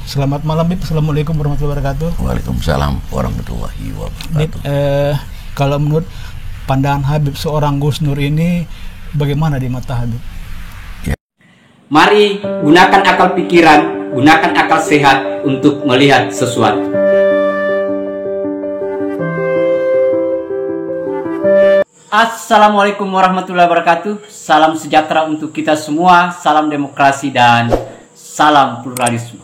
Selamat malam, Bib. Assalamualaikum warahmatullahi wabarakatuh. Waalaikumsalam warahmatullahi wabarakatuh. Bib, kalau menurut pandangan Habib, seorang Gus Nur ini bagaimana di mata Habib? Mari gunakan akal pikiran, gunakan akal sehat untuk melihat sesuatu. Assalamualaikum warahmatullahi wabarakatuh. Salam sejahtera untuk kita semua, salam demokrasi dan salam pluralisme.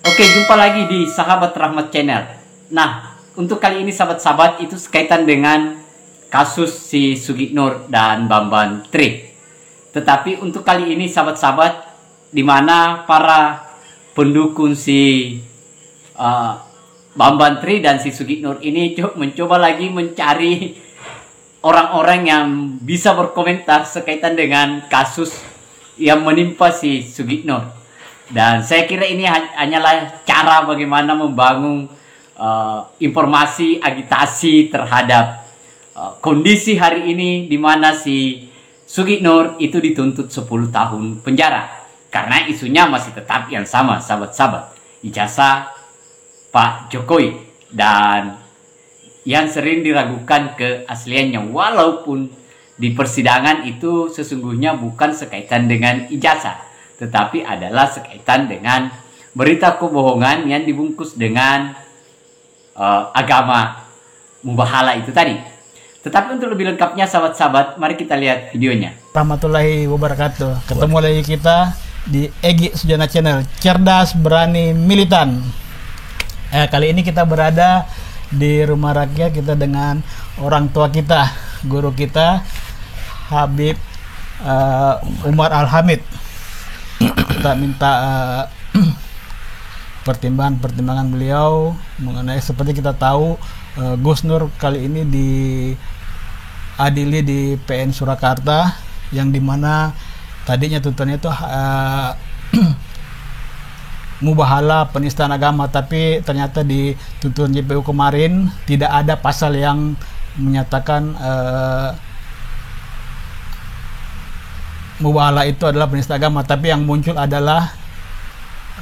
Oke, jumpa lagi di Sahabat Rahmat Channel. Nah, untuk kali ini sahabat-sahabat itu sekaitan dengan kasus si Sugiknur dan Bamban Tri. Tetapi untuk kali ini sahabat-sahabat, di mana para pendukung si Bamban Tri dan si Sugiknur ini mencoba lagi mencari orang-orang yang bisa berkomentar sekaitan dengan kasus yang menimpa si Sugiknur. Dan saya kira ini hanyalah cara bagaimana membangun informasi agitasi terhadap kondisi hari ini di mana si Sugiknur itu dituntut 10 tahun penjara. Karena isunya masih tetap yang sama, sahabat-sahabat. Ijazah Pak Jokowi. Dan yang sering diragukan keasliannya. Walaupun di persidangan itu sesungguhnya bukan sekaitan dengan ijazah. Tetapi adalah sekaitan dengan berita kebohongan yang dibungkus dengan agama mubahala itu tadi. Tetapi untuk lebih lengkapnya sahabat-sahabat, mari kita lihat videonya. Rahmatullahi wabarakatuh. Ketemu lagi kita di Egy Sujana Channel, cerdas, berani, militan. Kali ini kita berada di rumah rakyat kita dengan orang tua kita, guru kita, Habib Umar Al-Hamid. Kita minta pertimbangan beliau mengenai, seperti kita tahu, Gus Nur kali ini diadili di PN Surakarta, yang dimana tadinya tuntutannya itu mubahala, penistaan agama, tapi ternyata di tuntutan JPU kemarin tidak ada pasal yang menyatakan mubahala itu adalah penistaan agama, tapi yang muncul adalah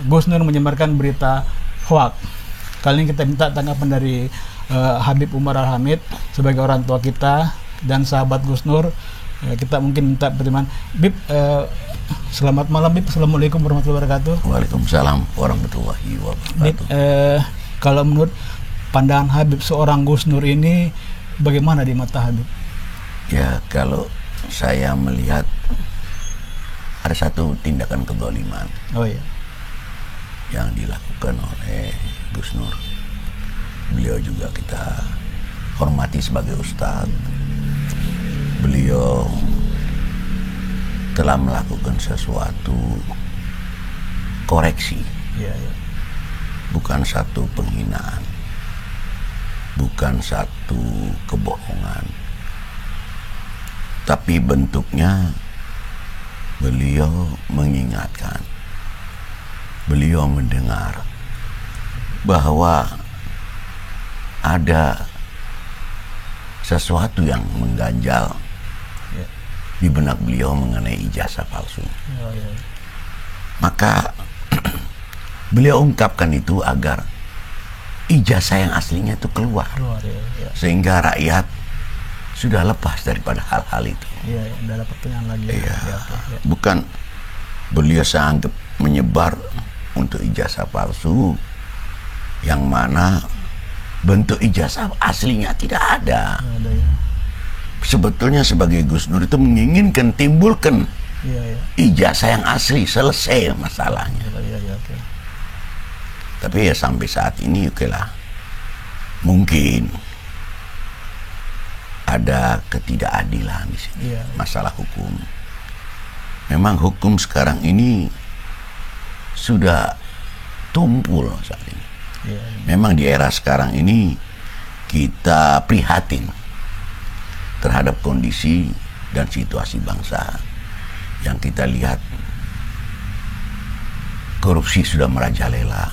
Gus Nur menyebarkan berita hoak. Kali ini kita minta tanggapan dari Habib Umar Al-Hamid sebagai orang tua kita dan sahabat Gus Nur. Kita mungkin minta pertimbangan. Bib, selamat malam, Bib. Assalamualaikum warahmatullahi wabarakatuh. Waalaikumsalam warahmatullahi wabarakatuh. Bib, kalau menurut pandangan Habib, seorang Gus Nur ini bagaimana di mata Habib? Ya, kalau saya melihat ada satu tindakan kezaliman yang dilakukan oleh Gus Nur. Beliau juga kita hormati sebagai ustadz. Beliau telah melakukan sesuatu koreksi, bukan satu penghinaan, bukan satu kebohongan, tapi bentuknya beliau mengingatkan, beliau mendengar bahwa ada sesuatu yang mengganjal di benak beliau mengenai ijazah palsu. Maka beliau ungkapkan itu agar ijazah yang aslinya itu keluar, sehingga rakyat sudah lepas daripada hal-hal itu. Tidak ada pertanyaan lagi. Bukan beliau sangat menyebar untuk ijazah palsu yang mana bentuk ijazah aslinya tidak ada. Sebetulnya sebagai Gus Nur itu menginginkan timbulkan ijazah yang asli, selesai masalahnya. Tapi ya sampai saat ini lah, mungkin ada ketidakadilan di sini. Masalah hukum. Memang hukum sekarang ini sudah tumpul saat ini. Memang di era sekarang ini kita prihatin terhadap kondisi dan situasi bangsa yang kita lihat korupsi sudah merajalela,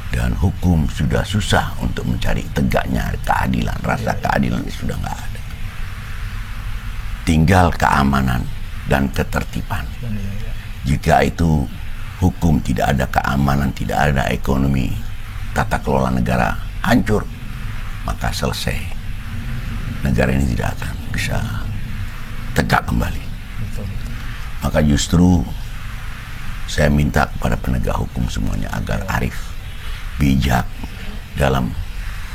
dan hukum sudah susah untuk mencari tegaknya keadilan. Rasa keadilan sudah nggak ada. Tinggal keamanan dan ketertiban. Jika itu hukum, tidak ada keamanan, tidak ada ekonomi, tata kelola negara hancur, maka selesai. Negara ini tidak akan bisa tegak kembali. Maka justru saya minta kepada penegak hukum semuanya agar arif, bijak dalam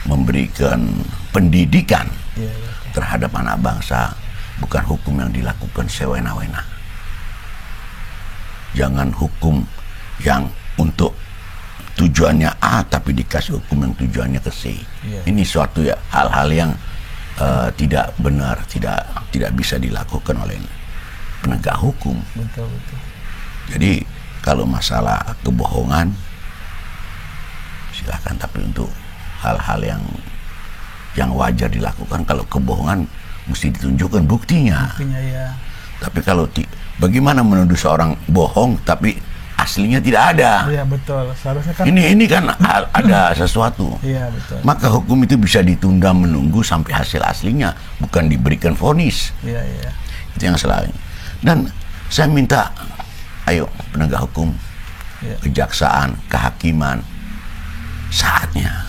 memberikan pendidikan terhadap anak bangsa, bukan hukum yang dilakukan sewena-wena. Jangan hukum yang untuk tujuannya A tapi dikasih hukum yang tujuannya ke C. Ini suatu ya hal-hal yang tidak benar, tidak bisa dilakukan oleh penegak hukum. Betul, betul. Jadi kalau masalah kebohongan silakan, tapi untuk hal-hal yang wajar dilakukan. Kalau kebohongan mesti ditunjukkan buktinya. Buktinya ya. Tapi kalau bagaimana menuduh seorang bohong tapi aslinya tidak ada? Iya betul. Seharusnya kan ini kan ada sesuatu. Iya betul. Maka hukum itu bisa ditunda menunggu sampai hasil aslinya, bukan diberikan vonis. Iya iya. Itu yang selalu. Dan saya minta, ayo penegak hukum, kejaksaan, kehakiman, saatnya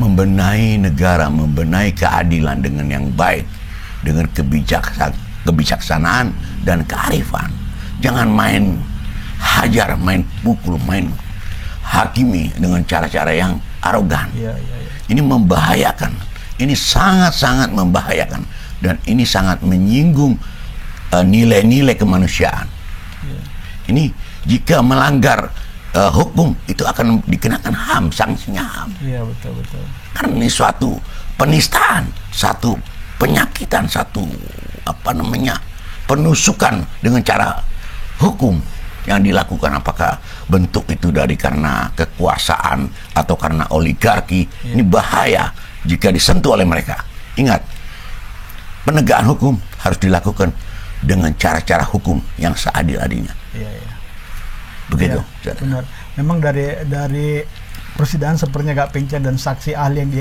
membenahi negara, membenahi keadilan dengan yang baik, dengan kebijaksanaan dan kearifan. Jangan main hajar, main pukul, main hakimi dengan cara-cara yang arogan. Ini membahayakan. Ini sangat-sangat membahayakan. Dan ini sangat menyinggung nilai-nilai kemanusiaan. Ini jika melanggar hukum itu akan dikenakan HAM, sanksinya HAM. Iya betul betul. Karena ini suatu penistaan, satu penyakitan, satu penusukan dengan cara hukum yang dilakukan. Apakah bentuk itu dari karena kekuasaan atau karena oligarki? Ini bahaya jika disentuh oleh mereka. Ingat, penegakan hukum harus dilakukan dengan cara-cara hukum yang seadil-adilnya. Begitu. Ya, benar. Memang dari persidangan sepertinya gak pincang, dan saksi ahli yang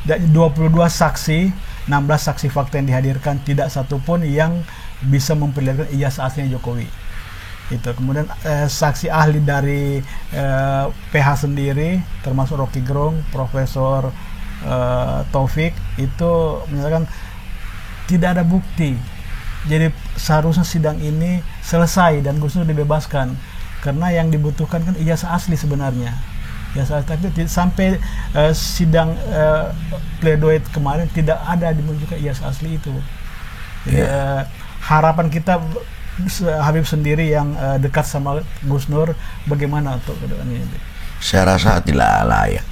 dari 22 saksi, 16 saksi fakta yang dihadirkan, tidak satupun yang bisa memperlihatkan ijazah aslinya Jokowi. Itu. Kemudian saksi ahli dari PH sendiri, termasuk Rocky Gerung, Profesor Taufik, itu menyatakan tidak ada bukti. Jadi seharusnya sidang ini selesai dan Gus Nur dibebaskan, karena yang dibutuhkan kan ijazah asli sebenarnya. Ijazah asli, tapi sampai sidang pledoi kemarin tidak ada dimunculkan ijazah asli itu. Jadi, harapan kita, Habib sendiri yang dekat sama Gus Nur, bagaimana untuk kedepannya? Saya rasa tidak layak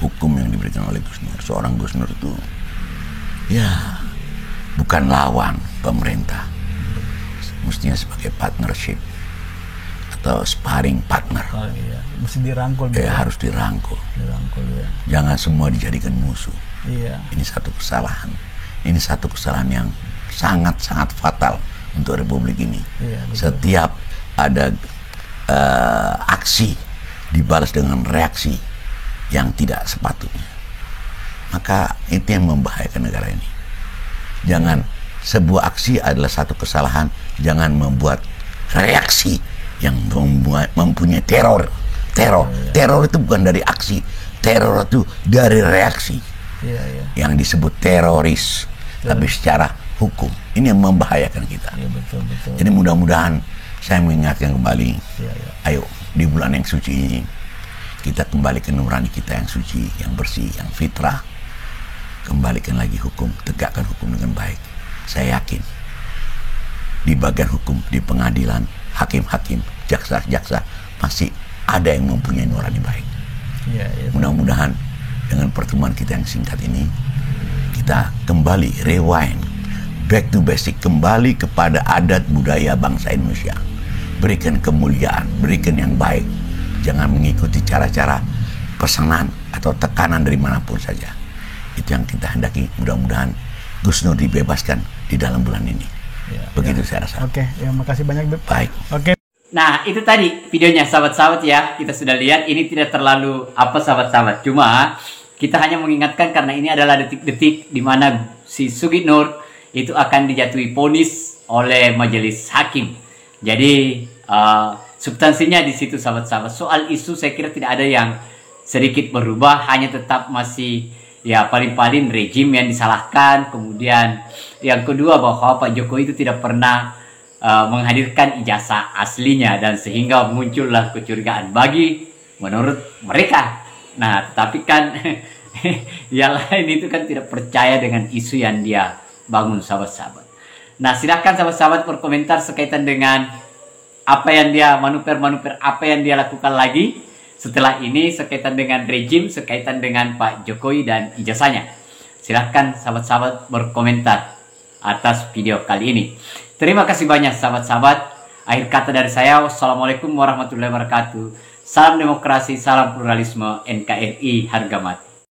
hukum yang diberikan oleh Gus Nur. Seorang Gus Nur itu bukan lawan pemerintah, mestinya sebagai partnership atau sparring partner. Mesti dirangkul. Harus dirangkul. Jangan semua dijadikan musuh. Ini satu kesalahan. Ini satu kesalahan yang sangat-sangat fatal untuk republik ini. Setiap ada aksi dibalas dengan reaksi yang tidak sepatutnya. Maka itu yang membahayakan negara ini. Jangan sebuah aksi adalah satu kesalahan, jangan membuat reaksi yang mempunyai teror. Teror itu bukan dari aksi, teror itu dari reaksi. Yang disebut teroris, tapi secara hukum. Ini yang membahayakan kita. Betul. Jadi mudah-mudahan saya mengingatkan kembali, ayo di bulan yang suci ini kita kembali ke nurani kita yang suci, yang bersih, yang fitrah. Kembalikan lagi hukum, tegakkan hukum dengan baik. Saya yakin di bagian hukum, di pengadilan, hakim-hakim, jaksa-jaksa masih ada yang mempunyai nurani baik. Mudah-mudahan dengan pertemuan kita yang singkat ini, kita kembali rewind, back to basic, kembali kepada adat budaya bangsa Indonesia. Berikan kemuliaan, berikan yang baik. Jangan mengikuti cara-cara pesanan atau tekanan dari manapun saja. Itu yang kita hendaki. Mudah-mudahan Gus Nur dibebaskan di dalam bulan ini. Begitu saya rasa. Oke, makasih banyak. Baik. Oke. Nah, itu tadi videonya sahabat-sahabat ya. Kita sudah lihat, ini tidak terlalu sahabat-sahabat. Cuma kita hanya mengingatkan karena ini adalah detik-detik di mana si Sugit Nur itu akan dijatuhi vonis oleh majelis hakim. Jadi substansinya di situ sahabat-sahabat. Soal isu saya kira tidak ada yang sedikit berubah, hanya tetap masih ya paling-paling rejim yang disalahkan. Kemudian yang kedua bahwa Pak Jokowi itu tidak pernah menghadirkan ijazah aslinya, dan sehingga muncullah kecurigaan bagi menurut mereka. Nah, tapi kan yang lain itu kan tidak percaya dengan isu yang dia bangun sahabat-sahabat. Nah, silakan sahabat-sahabat berkomentar sekaitan dengan apa yang dia manuver-manuver apa yang dia lakukan lagi setelah ini sekaitan dengan rejim, sekaitan dengan Pak Jokowi dan ijazahnya. Silahkan sahabat-sahabat berkomentar atas video kali ini. Terima kasih banyak sahabat-sahabat. Akhir kata dari saya, wassalamualaikum warahmatullahi wabarakatuh. Salam demokrasi, salam pluralisme, NKRI harga mati.